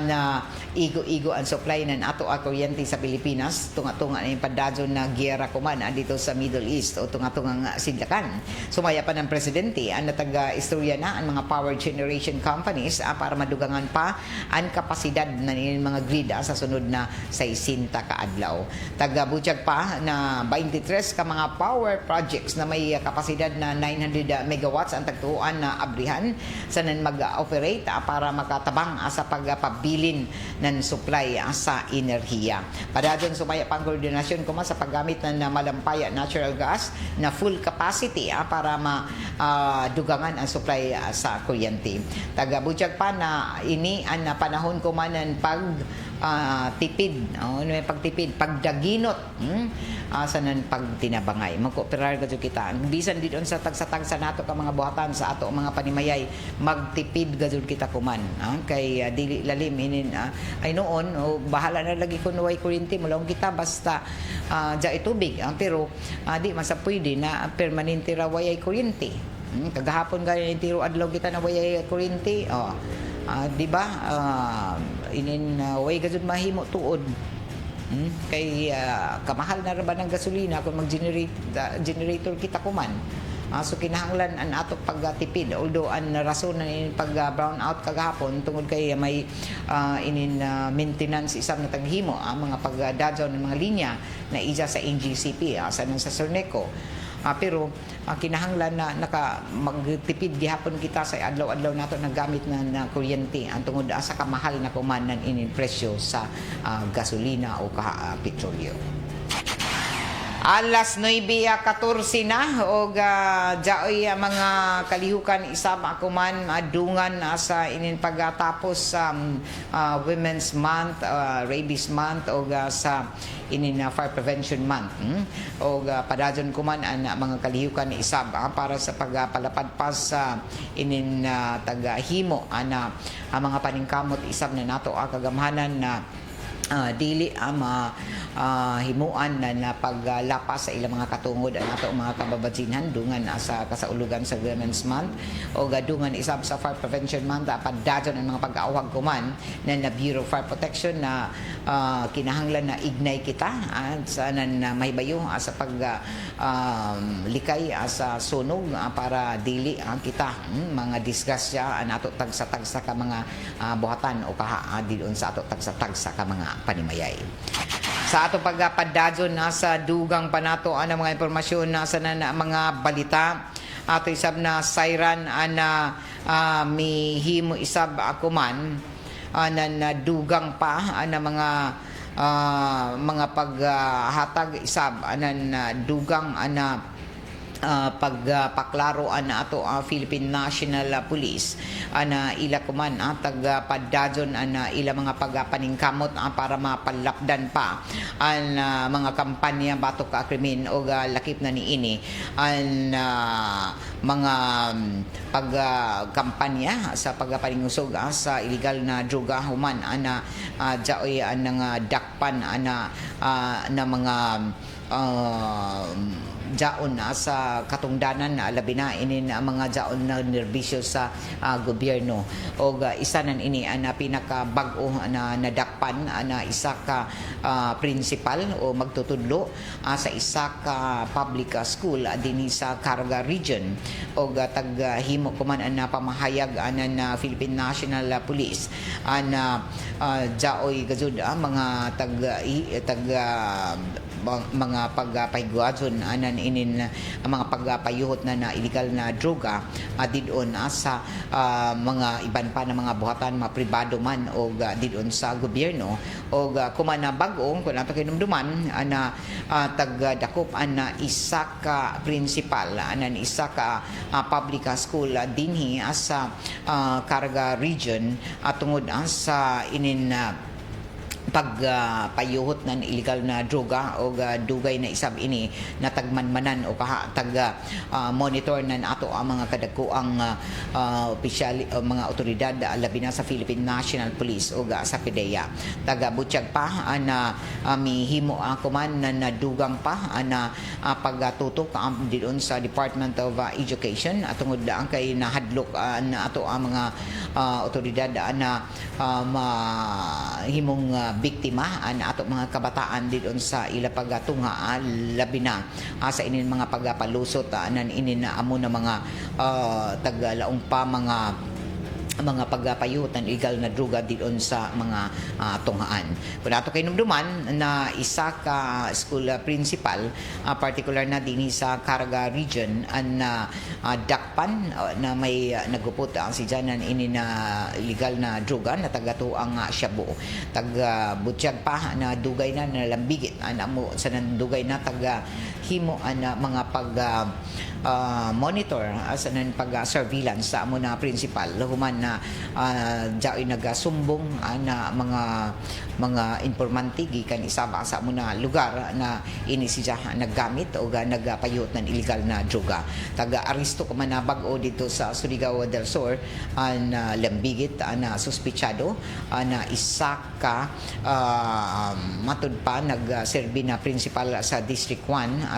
na igo-igo ang supply ng ato kuryente sa Pilipinas tunga-tunga na yung padadyon na giyera kuman dito sa Middle East o tunga-tunga sidlakan. Sumaya pa ng Presidente ang taga istorya na ang mga power generation companies para madugangan pa ang kapasidad na mga grid sa sunod na 60 ka adlaw. Taga butyag pa na 23 ka mga power projects na may kapasidad na 900 megawatts ang tagtuan na abrihan sanan mag-operate para makatabang sa pagpabilin ng supply sa enerhiya. Padadyon sumaya pang koordinasyon kuma sa paggamit ng malampaya natural gas na full capacity para madugangan ang supply sa kuryente. Taga butyag pa na ini ang panahon kumanan pagtipid, pagtipid, pagdaginot sanan pagtinabangay. Magkooperar kadto kita. Bisan dito sa tagsa-tagsa nato ka mga buhatan sa ato mga panimayay, magtipid kadto kita kuman. Kay dili lalim inin ay noon bahala na lagi kun way kuryente mulong kita basta ja tubig. Pero di man sa pwede na permanente ra way kuryente. Kagahapon gani tiro adlaw kita na way kuryente. Di ba? Way gazud mahimo tuod. Kay kamahal na ra ba ng gasolina kung mag-generator kita kuman. So kinahanglan ang ato pagtipid, although ang rason na pag brown out kagahapon tungod kay may maintenance isang na taghimo ang mga pagdadyaw ng mga linya na isa sa NGCP sa Serneco. Pero kinahanglan na magtipid gihapon kita sa adlaw-adlaw nato nagamit na kuryente ang tungod sa kamahal na kumanan inin presyo sa gasolina o petrolyo. Alas 9:14 na o jaoy mga kalihukan isab ako man adungan sa inin pagtapos sa Women's Month, Rabies Month o sa inin Fire Prevention Month. O padadyon ko man ang mga kalihukan isab para sa pagpalapad pa sa inin tagahimo ang mga paningkamot isab na nato kagamhanan na dili himuan na paglapas sa ilang mga katungod ang ato mga kababadsinhan dungan sa kasaulugan sa Women's Month o gadungan isab sa Fire Prevention Month padadyon ang mga pag-aawag kuman na Bureau of Fire Protection na kinahanglan na ignay kita sa mahibayo sa pag likay sa sunog para dili kita mga disgrasya ang ato tagsa-tagsa ka mga buhatan o kaha dilon sa ato tagsa-tagsa ka mga panimayay. Sa ato pagpadadyon sa dugang panato ang mga impormasyon sa mga balita ato isab na sayran ana mihimo isab ako man dugang pa na mga paghatag isab dugang pagpaklaro ato Philippine National Police ila kuman padadyon ila mga pagpaningkamot para mapalapdan pa ang mga kampanya batok ka krimen o lakip na niini ang mga pagkampanya sa pagpaningusog sa illegal na droga human jaoy dakpan na mga jaon sa katungdanan labi na ini mga jaon na nerbisyo sa gobyerno o isa nan ini pinakabag-o na nadakpan isa ka principal o magtutudlo sa isa ka public school dinhi sa Caraga region o taghimo kuman pamahayag na Philippine National Police jaoy gazud mga mga pagpahigwadson inin mga pagpayuhot na illegal na droga didon sa mga iban pa na mga buhatan mga pribado man o didon sa gobyerno o kumana bag-ong kung nato kinumduman tagdakop isa ka principal isa ka public school dinhi sa Caraga region tungod sa inin pagpayuhot ng illegal na droga o dugay na isab ini na tagmanmanan o monitor na ato ang mga kadagkuang opisyal mga otoridad labi na sa Philippine National Police o sa PDEA tagabutyag pa mihimo kuman na dugang pa pagtutok diyon sa Department of Education tungod ang kay nahadlok na ato ang mga otoridad himong biktima ato mga kabataan didon sa ila pagatunga labi na sa inin mga pagpalusot inin amo na mga taggalaong pa mga pagpayutan illegal na droga didon sa mga tunghaan. Kung ato kay numduman na isa ka school principal particular na dinhi sa Caraga region dakpan na may nagupot si janan ini na illegal na droga na tagatuang Shabu butyag pa na dugay na nalambigit mo sa dugay na himo mga monitor sa pag-surveillance sa amo na principal human na jaoy nagasumbong na mga informanti gikan isama sa amo na lugar na ini siya naggamit o nagpayot ng illegal na droga taga-aristo ko man na bag-o dito sa Surigao del Sur na lambigit na suspechado na isa ka matud pa nagserbi na principal sa District 1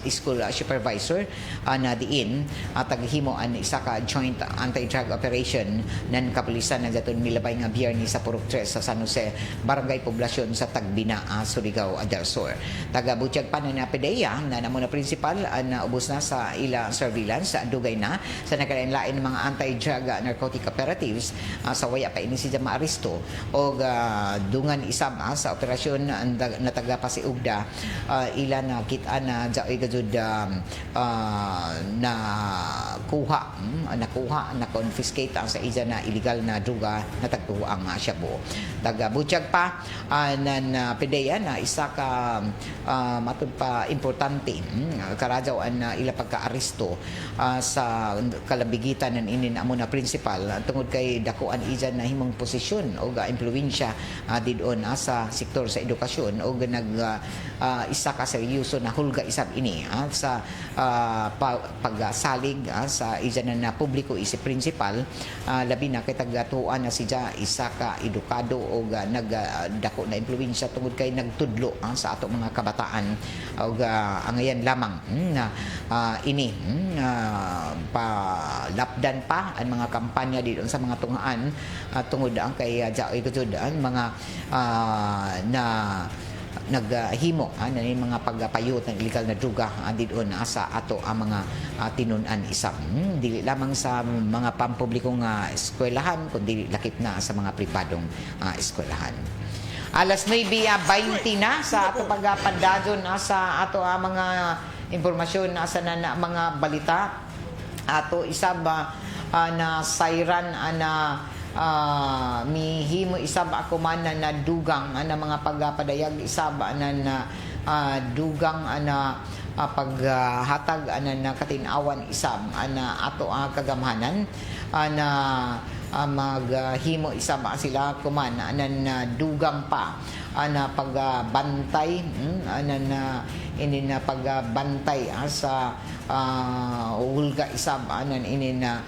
school supervisor na diin taghimo isa ka joint anti-drug operation nan kapulisan na daton milabay nga biyernes sa Purok 3 sa San Jose barangay poblasyon sa Tagbina Surigao del Sur tagabutyag pa na PDEA na namo na principal na ubos na sa ila surveillance dugay na sa nagkalain-lain mga anti-drug narcotic operatives sa waya pa ini siya maaresto o dungan isam sa operasyon na taga Pasiugda ila na kita na jaoy gajud nakuha na confiscate ang sa isa na illegal na droga na tagtuang Shabu tagabutyag pa na PDEA na isa ka matud pa importante karadyaw na ila pagka-aresto sa kalabigitan ng inin amo na principal tungod kay dakuan iyan na himong posisyon o impluwensya didon sa sektor sa edukasyon o isa ka seryoso na hulga isab ini sa pagsalig sa iyan na publiko isi principal labi na kay tagatuan na siya isa ka edukado o nagdako na impluwensya tungod kay nagtudlo sa ato mga kabataan o angayan lamang na ini palapdan pa ang mga kampanya dito sa mga tunghaan tungod ang kay jaoy gud ang mga na naghimo na mga pagpayot ng illegal na droga didon sa ato ang mga tinun-an isang dili lamang sa mga pampublikong eskwelahan kundi lakip na sa mga pribadong eskwelahan. Alas 9:20 na sa ato pagpadadyon sa ato mga impormasyon sa mga balita ato isab na siren na mihimo isab ako man na dugang ana mga pagpadayag isab ana dugang ana paghatag ana na katinawan isab ana ato kagamhanan ana maghimo isab sila kuman ana na dugang pa ana pagbantay ana na ini na pagbantay sa ulga isab anan ini na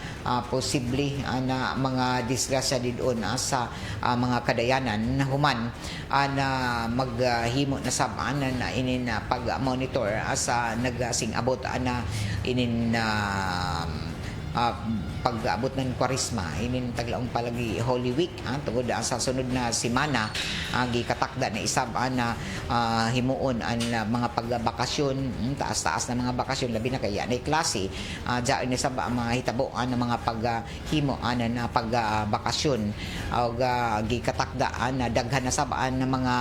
posible na mga disgrasya didon sa mga kadayanan na human na maghimo na sab anan na ini na pag-monitor sa nagasing abot ana ini na pag-abot ng Kwaresma inin taglaong palagi Holy Week tungod sa sunod na semana gikatakda na isab na himuon ang mga pagbakasyon taas-taas na mga bakasyon labi na kaya na klase diyan ni sab mga hitabo na mga paghimo na pagbakasyon og gikatakda na daghan na sab na mga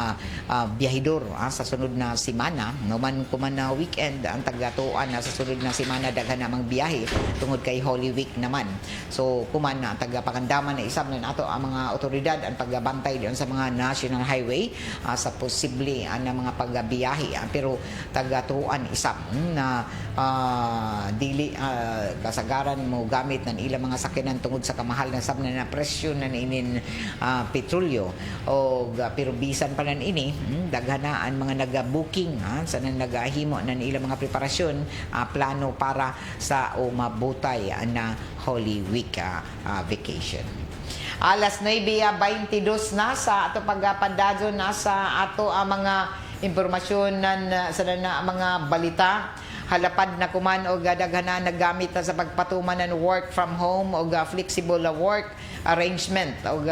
biyahedor sa sunod na semana naman kuman na weekend ang tagatuan sa sunod na semana daghan na mga biyahe tungod kay Holy Week naman. So kuman na tagapakandaman na isab na ato ang mga otoridad ang pagbantay diyon sa mga national highway sa posible na mga pagbiyahe pero tagatuan isab na dili kasagaran mo gamit ng ilang mga sakyanan tungod sa kamahal na sab na presyo na inin petrolyo o pero bisan pa nan ini daghanaan mga naga-booking sa nagahimo ng ilang mga preparasyon plano para sa mabutay na Holy Week vacation. Alas 9:22 na sa ato pagpadadyo na sa ato ang mga impormasyon sa mga balita. Halapad na kuman o daghanan naggamit sa pagpatuman ng work from home o flexible work arrangement o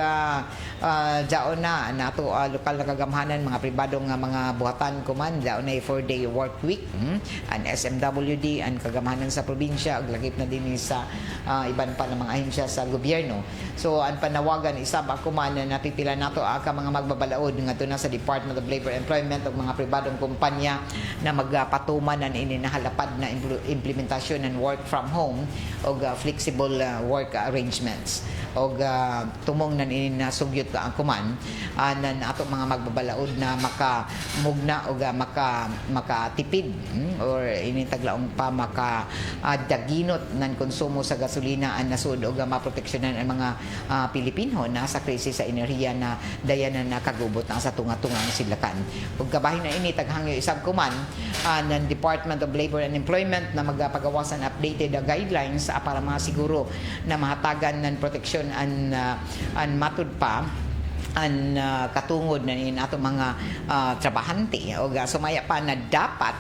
daon na nato lokal na kagamhanan mga pribadong mga buhatan kuman daon na 4-day work week ang SMWD ang kagamhanan sa probinsya ug lagip na din sa iban pa ng mga ahensya sa gobyerno. So ang panawagan isab kuman na napipila nato ka mga magbabalaod ngadto na sa Department of Labor and Employment ug mga pribadong kumpanya na magpatuman na ini na halapad na implementasyon ng work from home o flexible work arrangements o tumong nan ini na sugyot ka ang kuman nan ato mga magbabalaod na makamugna o makatipid or ini taglaong pa daginot nan konsumo sa gasolina ang nasud o maproteksyonan ang mga Pilipino na sa krisis sa enerhiya na dayanan na kagubot na sa tunga-tungang silakan. Ug kabahin na ini taghangyo isab kuman ng Department of Labor and Employment na magpagawasan updated guidelines para mga siguro na mahatagan ng proteksyon an matud pa an katungod na in ato mga trabahante o sumaya pa na dapat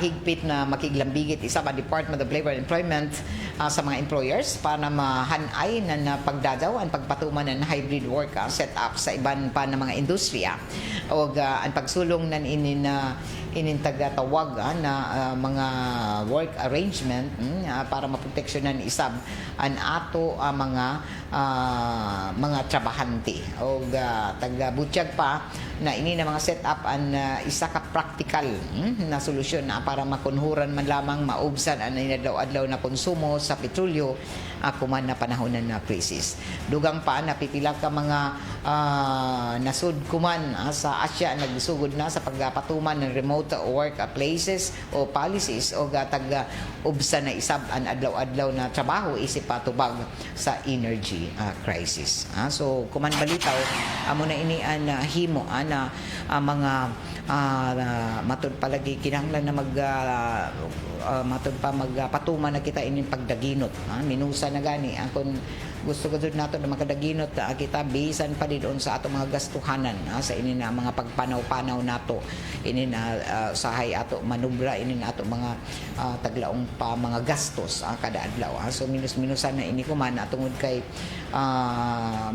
higpit na makiglambigit isa ba Department of Labor and Employment sa mga employers para mahanay na pagdadaw ang pagpatuman ng hybrid work set up sa iban pa na mga industriya o ang pagsulong nan inintagatawag na mga work arrangement para maproteksyonan isab an ato mga trabahante o taga-butyag pa na ini na mga set up an isa ka practical na solusyon na para makunhuran man lamang maubsan ang inadlaw-adlaw na konsumo sa petrolyo kuman na panahon na krisis. Dugang pa napipila ka mga nasud kuman sa Asia nagsugod na sa pagpatuman ng remote work places o policies o taga-ubsan na isab an adlaw-adlaw na trabaho isip patubag sa energy crisis. So kuman balitaw amo na ini an himo na mga matud palagi kinahanglan na matud pa magpatuman na kita ining pagdaginot minusa na gani akon gusto ko nato na makadaginot kita bisan pa didon sa ato mga gastuhanan sa ini na mga pagpanaw-panaw nato ini na sahay ato manubra ini na ato mga taglaong pa mga gastos kada adlaw so minus-minusan na ini kuman tungod kay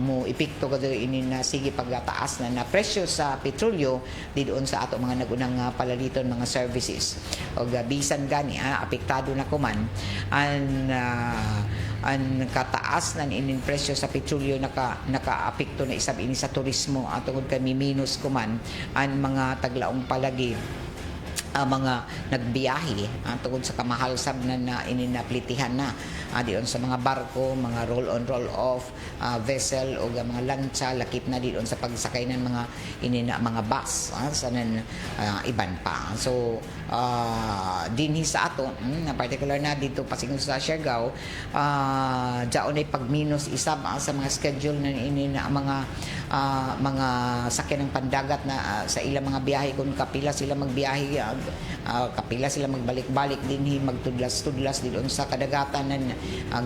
mo epekto ko ini na sige pagtaas na presyo sa petrolyo didon sa ato mga nagunang palaliton mga services o bisan gani apektado na kuman ang kataas ng inin presyo sa petrolyo naka-apekto na isab ini sa turismo tungod kay minus kuman ang mga taglaong palagi mga nagbiyahe tungod sa kamahal sab na ininaplitihan na diyon sa mga barko, mga roll-on, roll-off vessel o mga lancha, lakip na diyon sa pagsakay ng mga bus sanan iban pa. So dinhi sa ato na particular na dito pasingon sa Siargao, jaon ay pagminus isab sa mga schedule na mga sakyan ng pandagat na sa ilang mga biyahe kung kapila sila magbiyahe, kapila sila magbalik-balik dinhi magtudlas-tudlas didon sa kadagatan nan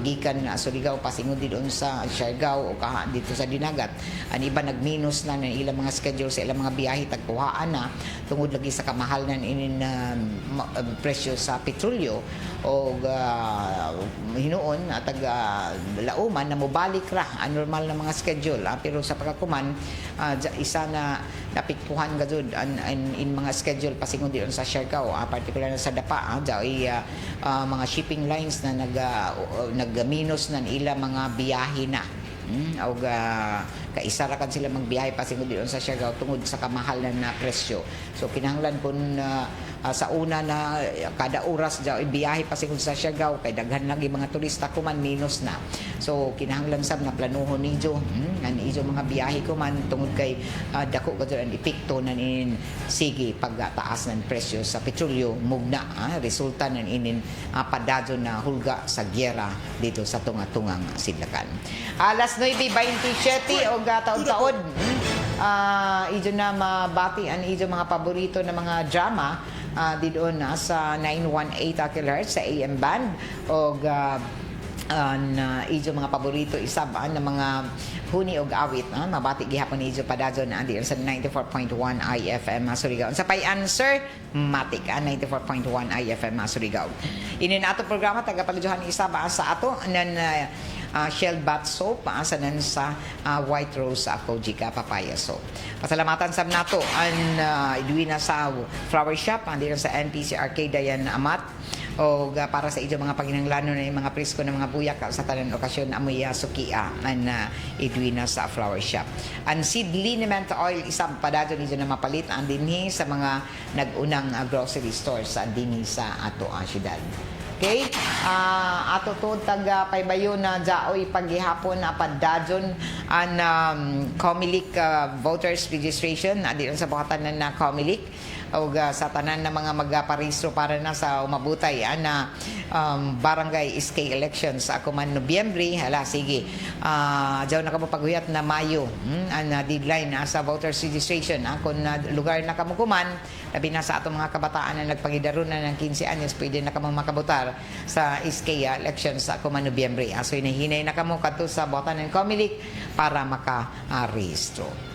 gikan Surigao pasingon didon sa Siargao o dito sa Dinagat. Ang iba nagminus na ng ilang mga schedule sa ilang mga biyahe tagkuhaan na tungod lagi sa kamahal nan inin presyo sa petrolyo o hinuon at lauman na mobalik ra ang normal na mga schedule pero sa pagkakuman isa na napikpuhan gazud in mga schedule pasingon diyon sa Siargao particular na sa Dapa mga shipping lines na nagminus ng ilang mga biyahe na o kaisa ra kan sila magbiyahe pasingon diyon sa Siargao tungod sa kamahal na presyo. So kinahanglan kun sa una na kada oras biyahe pasingon sa Siargao kay daghan lagi mga turista kuman minus na. So kinahanglan sab na planuhon nijo ijo mga biyahe kuman tungod kay dako gud ang epekto nan inin sige pagtaas ng presyo sa petrolyo mugna resulta nan inin padadyon na hulga sa gyera dito sa tunga-tungang sidlakan. Alas 9:27 o taon-taon ijo na mabati ang ijo mga paborito na mga drama dito na sa 918 kHz sa AM band o ijo mga paborito isab na mga huni og awit mabati gihapon ijo padadyon andi sa 94.1 IFM Surigao. Sa pay answer matik 94.1 IFM Surigao. Ini na ato programa tagapaluduhan isab sa ato nan Shell Bath Soap asanan sa White Rose Kojika Papaya Soap. Pasalamatan sab nato ang iduwi na sa flower shop andi sa NPC Arcade yan amat o para sa ijo mga paginanglano na mga presko ng mga buyak sa tanan okasyon amoy sukia an iduwi na sa flower shop. Ang seed liniment oil isang padadyon ijo na mapalit ang dinhi sa mga nagunang grocery stores sa dinhi sa ato syudad. Okay? Ato to taga paybayo na jaoy paghihapon na padadyon ang Comelec voters registration adi sa buhatan na Comelec o sa tanan na mga magparehistro para na sa umabutay na barangay SK elections ako man Nobyembre sige jaw na kamo paghuyat na Mayo ang deadline sa voters registration kung lugar na kamo kuman labi na sa atong mga kabataan na nagpagidaron na ng 15 anyos pwede na kamo makabotar sa SK elections ako man Nobyembre so hinahinay na kamo kadto sa botan ng Comelec para maka-rehistro.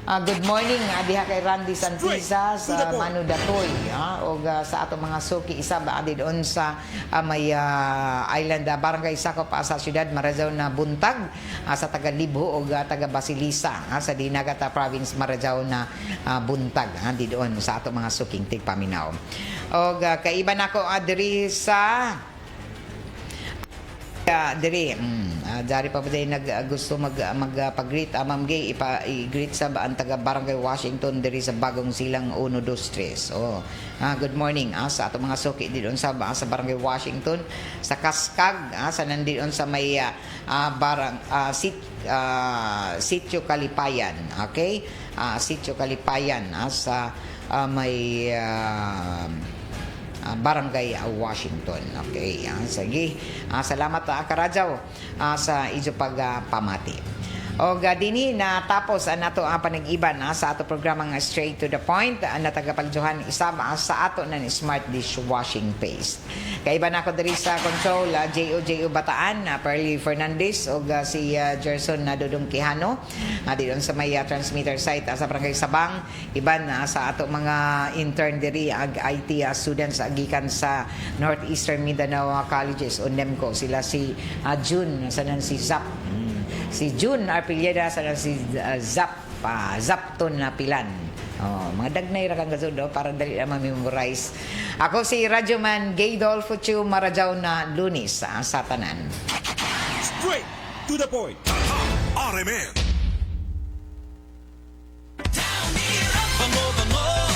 Good morning diha kay Randy Santiza sa Manu Datoy o sa ato mga suki isa ba adi doon sa may island barangay sakop sa siyudad Marazao na Buntag sa taga Libho o taga Basilisa sa Dinagat province Marazao na Buntag adi doon sa ato mga suking tigpaminaw. O kaiba nako diri sa dari pa ba gusto magpag-greet Ma'am Gay i-greet sa ang taga Barangay Washington diri sa Bagong Silang 123. Good morning sa ato mga suki dito sa Barangay Washington sa Kaskag sa nandiyon sa may Sitio Kalipayan. Okay? Sitio Kalipayan sa may Barangay Washington. Okay. Sige. Salamat Karadjaw sa ijo pagpamati. O dinhi na tapos nato ang panag-iban sa ato programang Straight to the Point na tagapaljuhan isab sa ato ng Smart Dishwashing Paste. Kaiba na ako diri sa control J.O. Bataan Perly Fernandez o si Gerson Dudong Quijano dito sa may transmitter site sa Barangay Sabang iban sa ato mga intern diri IT students gikan sa Northeastern Mindanao Colleges o NEMCO sila si June sanan si Zap si June Arpilleda sa si Zapton na Pilan. Mga dagnay ra kang gazud para dali na ma-memorize. Ako si Radyoman Gaydol Fuchu Marajaw na Lunis sa tanan. Straight to the point. RMN. Bango, bango.